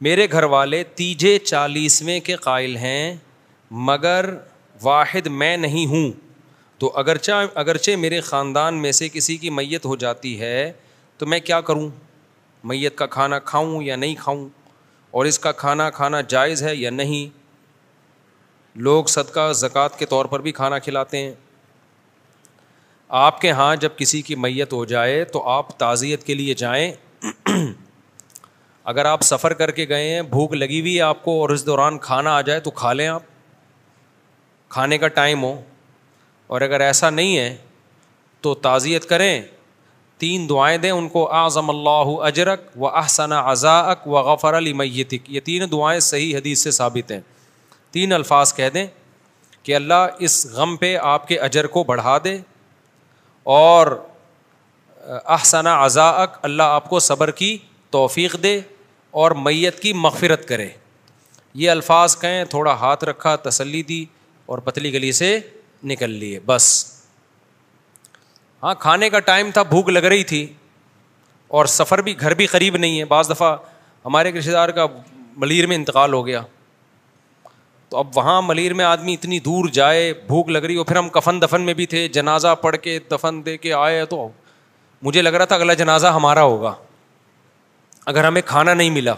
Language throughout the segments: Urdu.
میرے گھر والے تیجے 40ویں کے قائل ہیں مگر واحد میں نہیں ہوں، تو اگرچہ میرے خاندان میں سے کسی کی میت ہو جاتی ہے تو میں کیا کروں؟ میت کا کھانا کھاؤں یا نہیں کھاؤں؟ اور اس کا کھانا کھانا جائز ہے یا نہیں؟ لوگ صدقہ زکوٰۃ کے طور پر بھی کھانا کھلاتے ہیں۔ آپ کے ہاں جب کسی کی میت ہو جائے تو آپ تعزیت کے لیے جائیں، اگر آپ سفر کر کے گئے ہیں، بھوک لگی ہوئی ہے آپ کو اور اس دوران کھانا آ جائے تو کھا لیں، آپ کھانے کا ٹائم ہو، اور اگر ایسا نہیں ہے تو تعزیت کریں، 3 دعائیں دیں ان کو، اعظم اللہ اجرک و احسن عزاءک و غفر لمیتک، یہ 3 دعائیں صحیح حدیث سے ثابت ہیں۔ 3 الفاظ کہہ دیں کہ اللہ اس غم پہ آپ کے اجر کو بڑھا دے، اور احسن عزاءک، اللہ آپ کو صبر کی توفیق دے، اور میت کی مغفرت کرے۔ یہ الفاظ کہیں، تھوڑا ہاتھ رکھا، تسلی دی اور پتلی گلی سے نکل لیے، بس۔ ہاں کھانے کا ٹائم تھا، بھوک لگ رہی تھی، اور سفر بھی، گھر بھی قریب نہیں ہے۔ بعض دفعہ ہمارے ایک رشتہ دار کا ملیر میں انتقال ہو گیا، تو اب وہاں ملیر میں آدمی اتنی دور جائے، بھوک لگ رہی ہو، پھر ہم کفن دفن میں بھی تھے، جنازہ پڑھ کے دفن دے کے آئے، تو مجھے لگ رہا تھا اگلا جنازہ ہمارا ہوگا اگر ہمیں کھانا نہیں ملا۔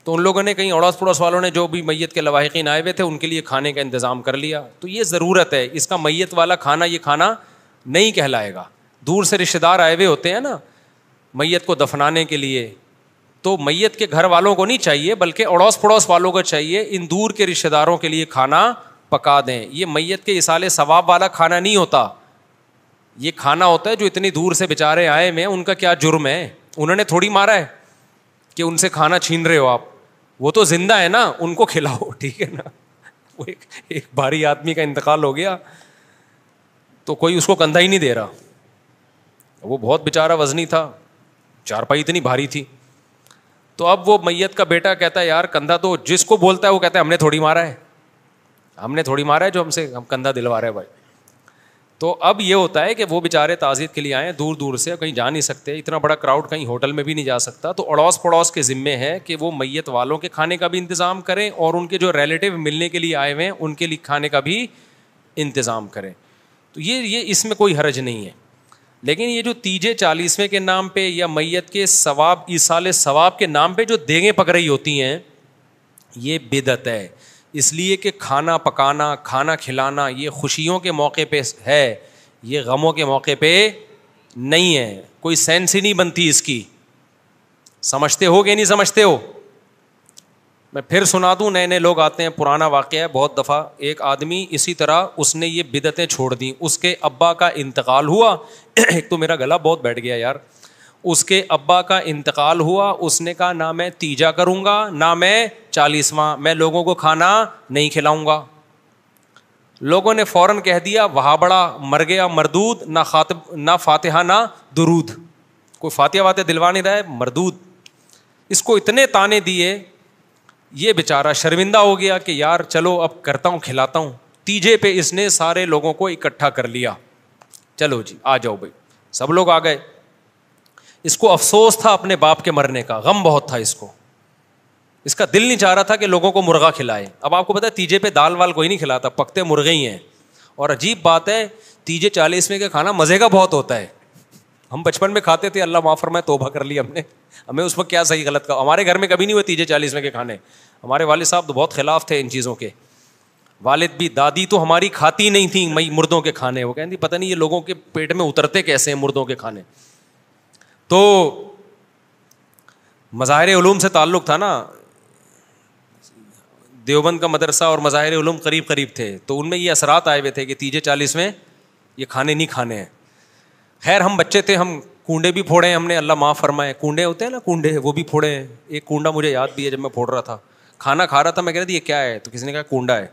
تو ان لوگوں نے، کہیں اڑوس پڑوس والوں نے جو بھی میت کے لواحقین آئے ہوئے تھے ان کے لیے کھانے کا انتظام کر لیا۔ تو یہ ضرورت ہے، اس کا میت والا کھانا یہ کھانا نہیں کہلائے گا۔ دور سے رشتہ دار آئے ہوئے ہوتے ہیں نا میت کو دفنانے کے لیے، تو میت کے گھر والوں کو نہیں چاہیے بلکہ اڑوس پڑوس والوں کو چاہیے ان دور کے رشتہ داروں کے لیے کھانا پکا دیں۔ یہ میت کے ایصال ثواب والا کھانا نہیں ہوتا، یہ کھانا ہوتا ہے جو اتنی دور سے بیچارے آئے ہیں، ان کا کیا جرم ہے؟ انہوں نے تھوڑی مارا ہے کہ ان سے کھانا چھین رہے ہو آپ، وہ تو زندہ ہے نا، ان کو کھلاؤ، ٹھیک ہے نا۔ وہ ایک بھاری آدمی کا انتقال ہو گیا تو کوئی اس کو کندھا ہی نہیں دے رہا، وہ بہت بیچارہ وزنی تھا، چارپائی اتنی بھاری تھی۔ تو اب وہ میت کا بیٹا کہتا ہے یار کندھا، تو جس کو بولتا ہے وہ کہتا ہے ہم نے تھوڑی مارا ہے، ہم نے تھوڑی مارا ہے جو ہم کندھا دلوا رہے ہیں بھائی۔ تو اب یہ ہوتا ہے کہ وہ بیچارے تعزیت کے لیے آئے دور دور سے، کہیں جا نہیں سکتے، اتنا بڑا کراؤڈ کہیں ہوٹل میں بھی نہیں جا سکتا، تو اڑوس پڑوس کے ذمے ہے کہ وہ میت والوں کے کھانے کا بھی انتظام کریں اور ان کے جو ریلیٹیو ملنے کے لیے آئے ہوئے ہیں ان کے لیے کھانے کا بھی انتظام کریں۔ تو یہ اس میں کوئی حرج نہیں ہے۔ لیکن یہ جو تیجے 40ویں کے نام پہ یا میت کے ثواب، ایصال ثواب کے نام پہ جو دیگیں پک رہی ہوتی ہیں، یہ بدعت ہے۔ اس لیے کہ کھانا پکانا، کھانا کھلانا یہ خوشیوں کے موقع پہ ہے، یہ غموں کے موقع پہ نہیں ہے، کوئی سینس ہی نہیں بنتی اس کی۔ سمجھتے ہو کہ نہیں سمجھتے ہو؟ میں پھر سنا دوں، نئے نئے لوگ آتے ہیں، پرانا واقعہ ہے، بہت دفعہ ایک آدمی اسی طرح اس نے یہ بدعتیں چھوڑ دیں، اس کے ابا کا انتقال ہوا، ایک تو میرا گلا بہت بیٹھ گیا یار، اس کے ابا کا انتقال ہوا، اس نے کہا نہ میں تیجا کروں گا نہ میں 40واں، میں لوگوں کو کھانا نہیں کھلاؤں گا۔ لوگوں نے فوراً کہہ دیا وہاں بڑا مر گیا مردود، نہ فاتحہ نہ درود، کوئی فاتحہ واتحہ دلوا نہیں رہا ہے، مردود۔ اس کو اتنے تانے دیے، یہ بیچارہ شرمندہ ہو گیا کہ یار چلو اب کرتا ہوں، کھلاتا ہوں۔ تیجے پہ اس نے سارے لوگوں کو اکٹھا کر لیا، چلو جی آ جاؤ بھائی، سب لوگ آ گئے۔ اس کو افسوس تھا اپنے باپ کے مرنے کا، غم بہت تھا اس کو، اس کا دل نہیں چاہ رہا تھا کہ لوگوں کو مرغا کھلائے۔ اب آپ کو پتا ہے تیجے پہ دال وال کوئی نہیں کھلاتا، پکتے مرغے ہی ہیں، اور عجیب بات ہے تیجے 40ویں کا کھانا مزے کا بہت ہوتا ہے۔ ہم بچپن میں کھاتے تھے، اللہ معاف فرمائے، توبہ کر لی ہم نے، ہمیں اس وقت کیا صحیح غلط کا، ہمارے گھر میں کبھی نہیں ہوئے تیجے 40ویں کے کھانے، ہمارے والد صاحب تو بہت خلاف تھے ان چیزوں کے، والد بھی، دادی تو ہماری کھاتی نہیں تھیں مردوں کے کھانے، وہ کہتی پتہ نہیں یہ لوگوں کے پیٹ میں اترتے کیسے ہیں مردوں کے کھانے۔ تو مظاہر علوم سے تعلق تھا نا، دیوبند کا مدرسہ اور مظاہر علوم قریب قریب تھے، تو ان میں یہ اثرات آئے ہوئے تھے کہ تیجے 40ویں یہ کھانے نہیں کھانے ہیں۔ خیر ہم بچے تھے، ہم کنڈے بھی پھوڑے ہیں ہم نے، اللہ معاف فرمائے، کنڈے ہوتے ہیں نا کنڈے، وہ بھی پھوڑے ہیں۔ ایک کنڈا مجھے یاد بھی ہے، جب میں پھوڑ رہا تھا، کھانا کھا رہا تھا، میں کہہ رہا تھا یہ کیا ہے، تو کسی نے کہا کنڈا ہے،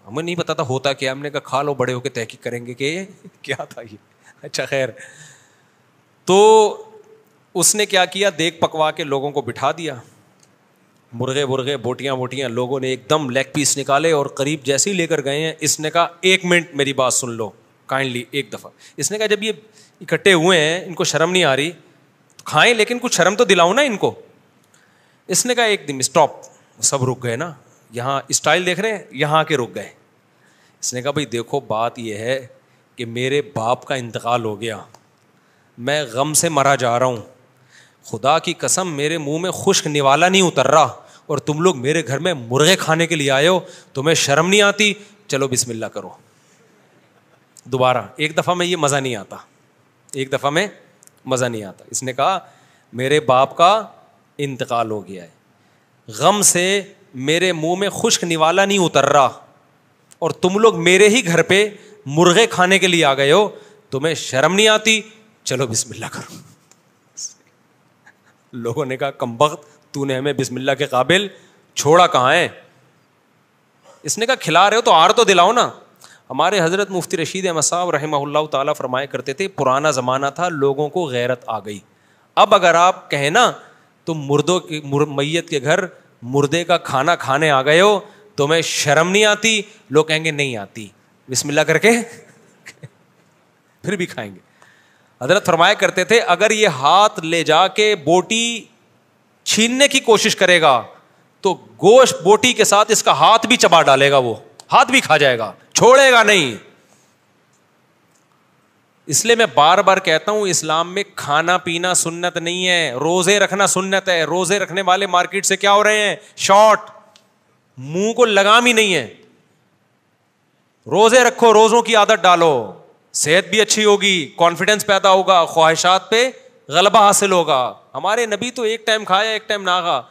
ہمیں نہیں پتا تھا ہوتا کیا، ہم نے کہا کھا لو، بڑے ہو کے تحقیق کریں گے کہ کیا تھا یہ۔ اچھا خیر، تو اس نے کیا کیا، دیگ پکوا کے لوگوں کو بٹھا دیا، مرغے بوٹیاں، لوگوں نے ایک دم لیگ پیس نکالے اور قریب جیسے ہی لے کر گئے ہیں، اس نے کہا 1 منٹ میری بات سن لو کائنڈلی ایک دفعہ، اس نے کہا جب یہ اکٹھے ہوئے ہیں ان کو شرم نہیں آ رہی تو کھائیں، لیکن کچھ شرم تو دلاؤ نا ان کو۔ اس نے کہا ایک دن اسٹاپ. سب رک گئے نا, یہاں اسٹائل دیکھ رہے ہیں, یہاں کے رک گئے. اس نے کہا بھائی دیکھو بات یہ ہے کہ میرے باپ کا انتقال ہو گیا, میں غم سے مرا جا رہا ہوں, خدا کی قسم میرے منہ میں خشک نوالا نہیں اتر رہا, اور تم لوگ میرے گھر میں مرغے کھانے کے لیے آئے ہو, تمہیں شرم نہیں آتی؟ چلو بسم اللہ کرو. دوبارہ ایک دفعہ میں یہ مزہ نہیں آتا, ایک دفعہ میں مزہ نہیں آتا. اس نے کہا میرے باپ کا انتقال ہو گیا ہے, غم سے میرے منہ میں خشک نوالا نہیں اتر رہا, اور تم لوگ میرے ہی گھر پہ مرغے کھانے کے لیے آ گئے ہو, تمہیں شرم نہیں آتی؟ چلو بسم اللہ کرو. لوگوں نے کہا کمبخت, تو نے ہمیں بسم اللہ کے قابل چھوڑا کہاں ہے؟ اس نے کہا کھلا رہے ہو تو آر تو دلاؤ نا. ہمارے حضرت مفتی رشید احمد صاحب رحمہ اللہ تعالیٰ فرمایا کرتے تھے, پرانا زمانہ تھا, لوگوں کو غیرت آ گئی. اب اگر آپ کہیں نا تم مردوں کی میت کے گھر مردے کا کھانا کھانے آ گئے ہو, تمہیں شرم نہیں آتی؟ لوگ کہیں گے نہیں آتی, بسم اللہ کر کے پھر بھی کھائیں گے. حضرت فرمایا کرتے تھے اگر یہ ہاتھ لے جا کے بوٹی چھیننے کی کوشش کرے گا تو گوشت بوٹی کے ساتھ اس کا ہاتھ بھی چبا ڈالے گا, وہ ہاتھ بھی کھا جائے گا, چھوڑے گا نہیں. اس لیے میں بار بار کہتا ہوں اسلام میں کھانا پینا سنت نہیں ہے, روزے رکھنا سنت ہے. روزے رکھنے والے مارکیٹ سے کیا ہو رہے ہیں؟ شارٹ, منہ کو لگام ہی نہیں ہے. روزے رکھو, روزوں کی عادت ڈالو, صحت بھی اچھی ہوگی, کانفیڈنس پیدا ہوگا, خواہشات پہ غلبہ حاصل ہوگا. ہمارے نبی تو ایک ٹائم کھایا ایک ٹائم نہ کھا,